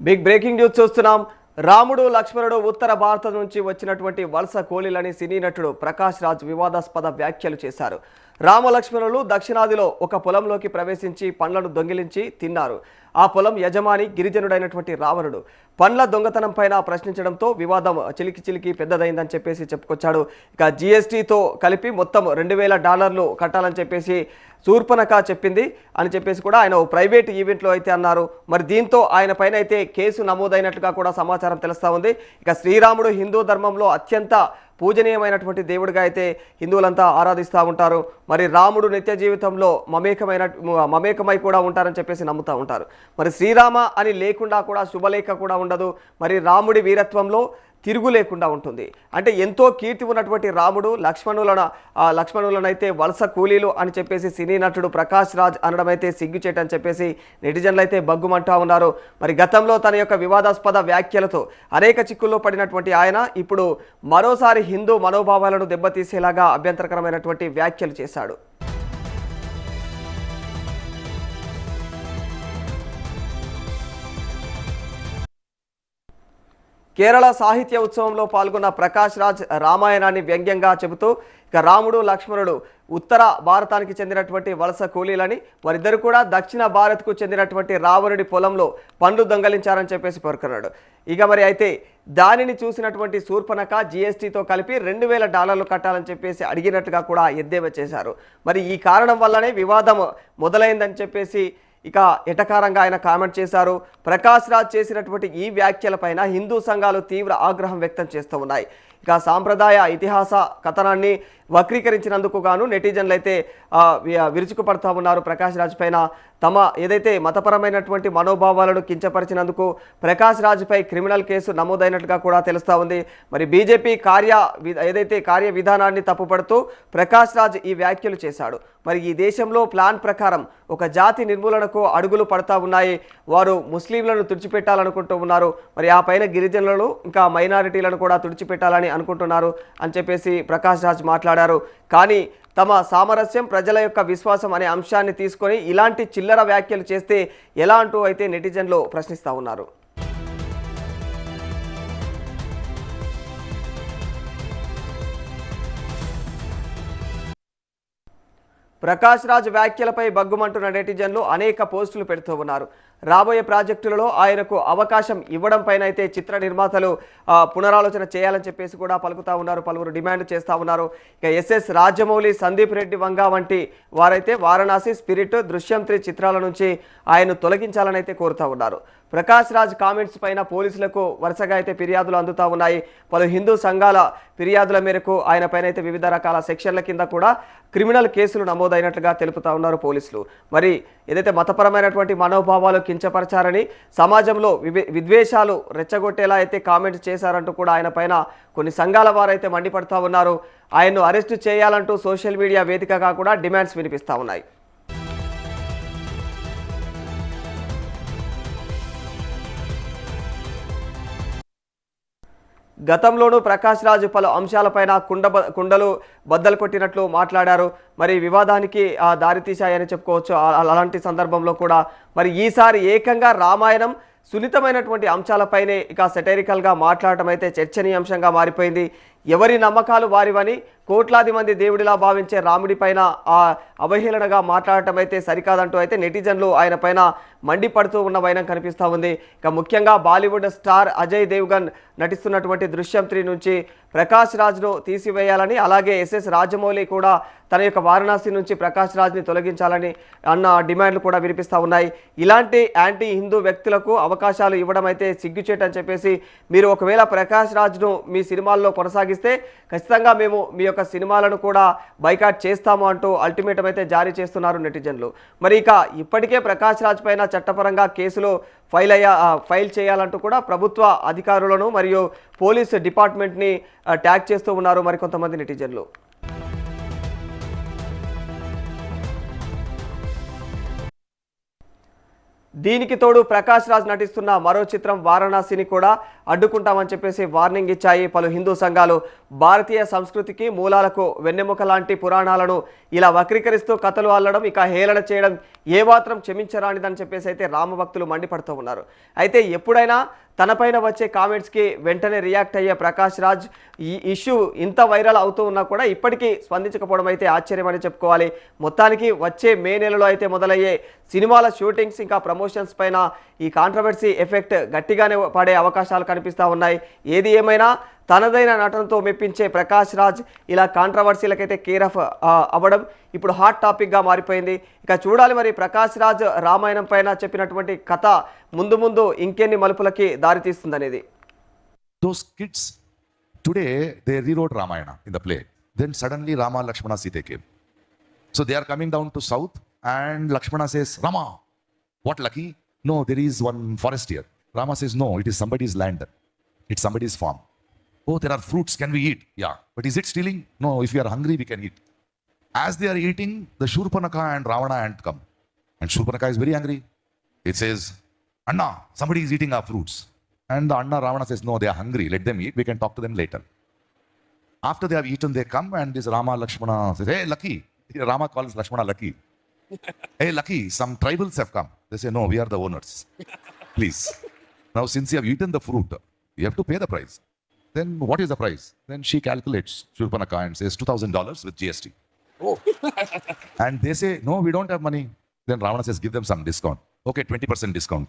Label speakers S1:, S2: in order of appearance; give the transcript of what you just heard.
S1: Big breaking news చూస్తున్నాం. రాముడు లక్ష్మణుడు ఉత్తర భారతం నుంచి వచ్చినటువంటి వలస కూలీలని సినీ నటుడు ప్రకాష్ రాజ్ వివాదాస్పద వ్యాఖ్యలు చేశారు. రామ లక్ష్మణులు దక్షిణాదిలో ఒక పొలంలోకి ప్రవేశించి పండ్లను దొంగిలించి తిన్నారు. ఆ పొలం యజమాని గిరిజనుడైనటువంటి రావణుడు పండ్ల దొంగతనం పైన ప్రశ్నించడంతో వివాదం చిలికి పెద్దదైందని చెప్పుకొచ్చాడు. ఇక జీఎస్టీతో కలిపి మొత్తం $2000 కట్టాలని చెప్పేసి శూర్పణఖ చెప్పింది అని చెప్పేసి కూడా ఆయన ప్రైవేట్ ఈవెంట్లో అయితే అన్నారు. మరి దీంతో ఆయన పైన అయితే కేసు నమోదైనట్లుగా కూడా సమాచారం తెలుస్తూ ఉంది. ఇక శ్రీరాముడు హిందూ ధర్మంలో అత్యంత పూజనీయమైనటువంటి దేవుడిగా అయితే హిందువులంతా ఆరాధిస్తూ ఉంటారు. మరి రాముడు నిత్య జీవితంలో మమేకమై కూడా ఉంటారని చెప్పేసి నమ్ముతూ ఉంటారు. మరి శ్రీరామ అని లేకుండా కూడా శుభలేఖ కూడా ఉండదు. మరి రాముడి వీరత్వంలో తిరుగు లేకుండా ఉంటుంది. అంటే ఎంతో కీర్తి ఉన్నటువంటి రాముడు లక్ష్మణులనైతే వలస కూలీలు అని చెప్పేసి సినీ నటుడు ప్రకాష్ రాజ్ అనడం అయితే సిగ్గుచేట అని చెప్పేసి నెటిజన్లు అయితే బగ్గుమంటా ఉన్నారు. మరి గతంలో తన యొక్క వివాదాస్పద వ్యాఖ్యలతో అనేక చిక్కుల్లో పడినటువంటి ఆయన ఇప్పుడు మరోసారి హిందూ మనోభావాలను దెబ్బతీసేలాగా అభ్యంతరకరమైనటువంటి వ్యాఖ్యలు చేశాడు. కేరళ సాహిత్య ఉత్సవంలో పాల్గొన్న ప్రకాష్ రాజ్ రామాయణాన్ని వ్యంగ్యంగా చెబుతూ ఇక రాముడు లక్ష్మణుడు ఉత్తర భారతానికి చెందినటువంటి వలస కూలీలని, వారిద్దరు కూడా దక్షిణ భారత్కు చెందినటువంటి రావణుడి పొలంలో పండ్లు దొంగలించారని చెప్పేసి పేర్కొన్నాడు. ఇక మరి అయితే దానిని చూసినటువంటి శూర్పణఖ జీఎస్టీతో కలిపి $2000 కట్టాలని చెప్పేసి అడిగినట్టుగా కూడా ఎద్దేవా చేశారు. మరి ఈ కారణం వల్లనే వివాదం మొదలైందని చెప్పేసి ఇక ఎటకారంగా ఆయన కామెంట్ చేశారు. ప్రకాష్ రాజ్ చేసినటువంటి ఈ వ్యాఖ్యలపైన హిందూ సంఘాలు తీవ్ర ఆగ్రహం వ్యక్తం చేస్తూ ఉన్నాయి. ఇక సాంప్రదాయ ఇతిహాస కథనాన్ని వక్రీకరించినందుకు గాను నెటిజన్లు అయితే విరుచుకుపడుతూ ఉన్నారు. ప్రకాష్ రాజ్ పైన తమ ఏదైతే మతపరమైనటువంటి మనోభావాలను కించపరిచినందుకు ప్రకాష్ రాజ్పై క్రిమినల్ కేసు నమోదైనట్టుగా కూడా తెలుస్తూ ఉంది. మరి బీజేపీ కార్య విధానాన్ని తప్పుపడుతూ ప్రకాష్ రాజ్ ఈ వ్యాఖ్యలు చేశాడు. మరి ఈ దేశంలో ప్లాన్ ప్రకారం ఒక జాతి నిర్మూలనకు అడుగులు పడతా ఉన్నాయి. వారు ముస్లింలను తుడిచిపెట్టాలనుకుంటూ ఉన్నారు. మరి ఆ పైన గిరిజనులను ఇంకా మైనారిటీలను కూడా తుడిచిపెట్టాలని అనుకుంటున్నారు అని చెప్పేసి ప్రకాష్ రాజ్ మాట్లాడారు. కానీ తమ సామరస్యం, ప్రజల యొక్క విశ్వాసం అనే అంశాన్ని తీసుకొని ఇలాంటి చిల్లర వ్యాఖ్యలు చేస్తే ఎలా అంటూ అయితే నెటిజన్లు ప్రశ్నిస్తూ ఉన్నారు. ప్రకాష్ రాజ్ వ్యాఖ్యలపై బగ్గుమంటున్న నెటిజన్లు అనేక పోస్టులు పెడుతూ ఉన్నారు. రాబోయే ప్రాజెక్టులలో ఆయనకు అవకాశం ఇవ్వడం పైన అయితే చిత్ర నిర్మాతలు పునరాలోచన చేయాలని చెప్పేసి కూడా పలుకుతా ఉన్నారు. పలువురు డిమాండ్ చేస్తూ ఉన్నారు. ఇక ఎస్ఎస్ రాజమౌళి, సందీప్ రెడ్డి వంగ వంటి వారైతే వారణాసి, స్పిరిట్, దృశ్యం 3 చిత్రాల నుంచి ఆయన తొలగించాలని అయితే కోరుతూ ఉన్నారు. ప్రకాష్ రాజ్ కామెంట్స్ పైన పోలీసులకు వరుసగా అయితే ఫిర్యాదులు అందుతూ ఉన్నాయి. పలు హిందూ సంఘాల ఫిర్యాదుల మేరకు ఆయన పైన అయితే వివిధ రకాల సెక్షన్ల కింద కూడా క్రిమినల్ కేసులు నమోదైనట్లుగా తెలుపుతా ఉన్నారు పోలీసులు. మరి ఏదైతే మతపరమైనటువంటి మనోభావాలు కించపరచారని, సమాజంలో విద్వేషాలు రెచ్చగొట్టేలా అయితే కామెంట్స్ చేశారంటూ కూడా ఆయన పైన కొన్ని సంఘాల వారైతే మండిపడుతూ ఉన్నారు. ఆయన్ను అరెస్టు చేయాలంటూ సోషల్ మీడియా వేదికగా కూడా డిమాండ్స్ వినిపిస్తూ ఉన్నాయి. గతంలోనూ ప్రకాష్ రాజ్ పలు అంశాలపైన కుండలు బద్దలు కొట్టినట్లు మాట్లాడారు. మరి వివాదానికి దారితీశాయని చెప్పుకోవచ్చు. అలాంటి సందర్భంలో కూడా మరి ఈసారి ఏకంగా రామాయణం సున్నితమైనటువంటి అంశాలపైనే ఇక సెటైరికల్గా మాట్లాడటం అయితే చర్చనీయాంశంగా మారిపోయింది. ఎవరి నమ్మకాలు వారివని కోట్లాది మంది దేవుడిలా భావించే రాముడి పైన అవహేళనగా మాట్లాడటం అయితే సరికాదంటూ అయితే నెటిజన్లు ఆయన పైన మండిపడుతూ ఉన్న వైనం కనిపిస్తూ ఉంది. ఇక ముఖ్యంగా బాలీవుడ్ స్టార్ అజయ్ దేవ్గన్ నటిస్తున్నటువంటి దృశ్యం 3 నుంచి ప్రకాష్ రాజ్ను తీసివేయాలని, అలాగే ఎస్ఎస్ రాజమౌళి కూడా తన యొక్క వారణాసి నుంచి ప్రకాష్ రాజ్ని తొలగించాలని అన్న డిమాండ్లు కూడా వినిపిస్తూ ఉన్నాయి. ఇలాంటి యాంటీ హిందూ వ్యక్తులకు అవకాశాలు ఇవ్వడం అయితే సిగ్గుచేటని చెప్పేసి, మీరు ఒకవేళ ప్రకాష్ రాజ్ను మీ సినిమాల్లో కొనసాగిస్తే ఖచ్చితంగా మేము మీ యొక్క సినిమాలను కూడా బైకాట్ చేస్తాము అంటూ అల్టిమేటం అయితే జారీ చేస్తున్నారు నెటిజన్లు. మరి ఇక ఇప్పటికే ప్రకాష్ రాజ్ పైన చట్టపరంగా కేసులు ఫైల్ చేయాలంటూ కూడా ప్రభుత్వ అధికారులను మరియు పోలీస్ డిపార్ట్మెంట్ని ట్యాగ్ చేస్తూ ఉన్నారు మరికొంతమంది నెటిజన్లు. దీనికి తోడు ప్రకాష్ రాజ్ నటిస్తున్న మరో చిత్రం వారణాసిని కూడా అడ్డుకుంటామని చెప్పేసి వార్నింగ్ ఇచ్చాయి పలు హిందూ సంఘాలు. భారతీయ సంస్కృతికి మూలాలకు వెన్నెముక లాంటి పురాణాలను ఇలా వక్రీకరిస్తూ కథలు అల్లడం, ఇక హేళన చేయడం ఏమాత్రం క్షమించరానిదని చెప్పేసి అయితే రామభక్తులు మండిపడుతూ ఉన్నారు. అయితే ఎప్పుడైనా తనపైన వచ్చే కామెంట్స్కి వెంటనే రియాక్ట్ అయ్యే ప్రకాష్ రాజ్ ఈ ఇష్యూ ఇంత వైరల్ అవుతూ ఉన్నా కూడా ఇప్పటికీ స్పందించకపోవడం అయితే ఆశ్చర్యమని చెప్పుకోవాలి. మొత్తానికి వచ్చే మే నెలలో అయితే మొదలయ్యే సినిమాల షూటింగ్స్ ఇంకా ప్రమోషన్స్ పైన ఈ కాంట్రవర్సీ ఎఫెక్ట్ గట్టిగానే పడే అవకాశాలు కనిపిస్తూ ఉన్నాయి. ఏది ఏమైనా తనదైన నటనతో మెప్పించే ప్రకాష్ రాజ్ ఇలా కాంట్రవర్సీలకైతే కేర్ ఆఫ్ అవ్వడం ఇప్పుడు హాట్ టాపిక్గా మారిపోయింది. ఇక చూడాలి మరి ప్రకాష్ రాజ్ రామాయణం పైన చెప్పినటువంటి కథ ముందు ముందు ఇంకెన్ని మలుపులకి దారితీస్తుందనేది.
S2: Those kids today they rewrote Ramayana in the play. Then suddenly Rama, Lakshmana, Sita came. So they are coming down to south, and Lakshmana says, "Rama, what lucky? No, there is one forest here." Rama says, "No, it is somebody's land. It's somebody's farm." "Oh, there are fruits. Can we eat?" "Yeah, but is it stealing?" "No, if we are hungry, we can eat." As they are eating, the Shurpanakha and Ravana ant come, and Shurpanakha is very angry. It says, "Anna, somebody is eating our fruits." And the Anna Ravana says, "No, they are hungry. Let them eat. We can talk to them later." After they have eaten, they come, and this Rama Lakshmana says, "Hey, lucky." Rama calls Lakshmana lucky. "Hey, lucky, some tribals have come." They say, "No, we are the owners. Please. Now, since you have eaten the fruit, you have to pay the price." Then what is the price? Then she calculates, Shurpanakha, and says $2,000 with GST. Oh. And they say, "No, we don't have money." Then Ravana says, "Give them some discount." "Okay, 20% discount."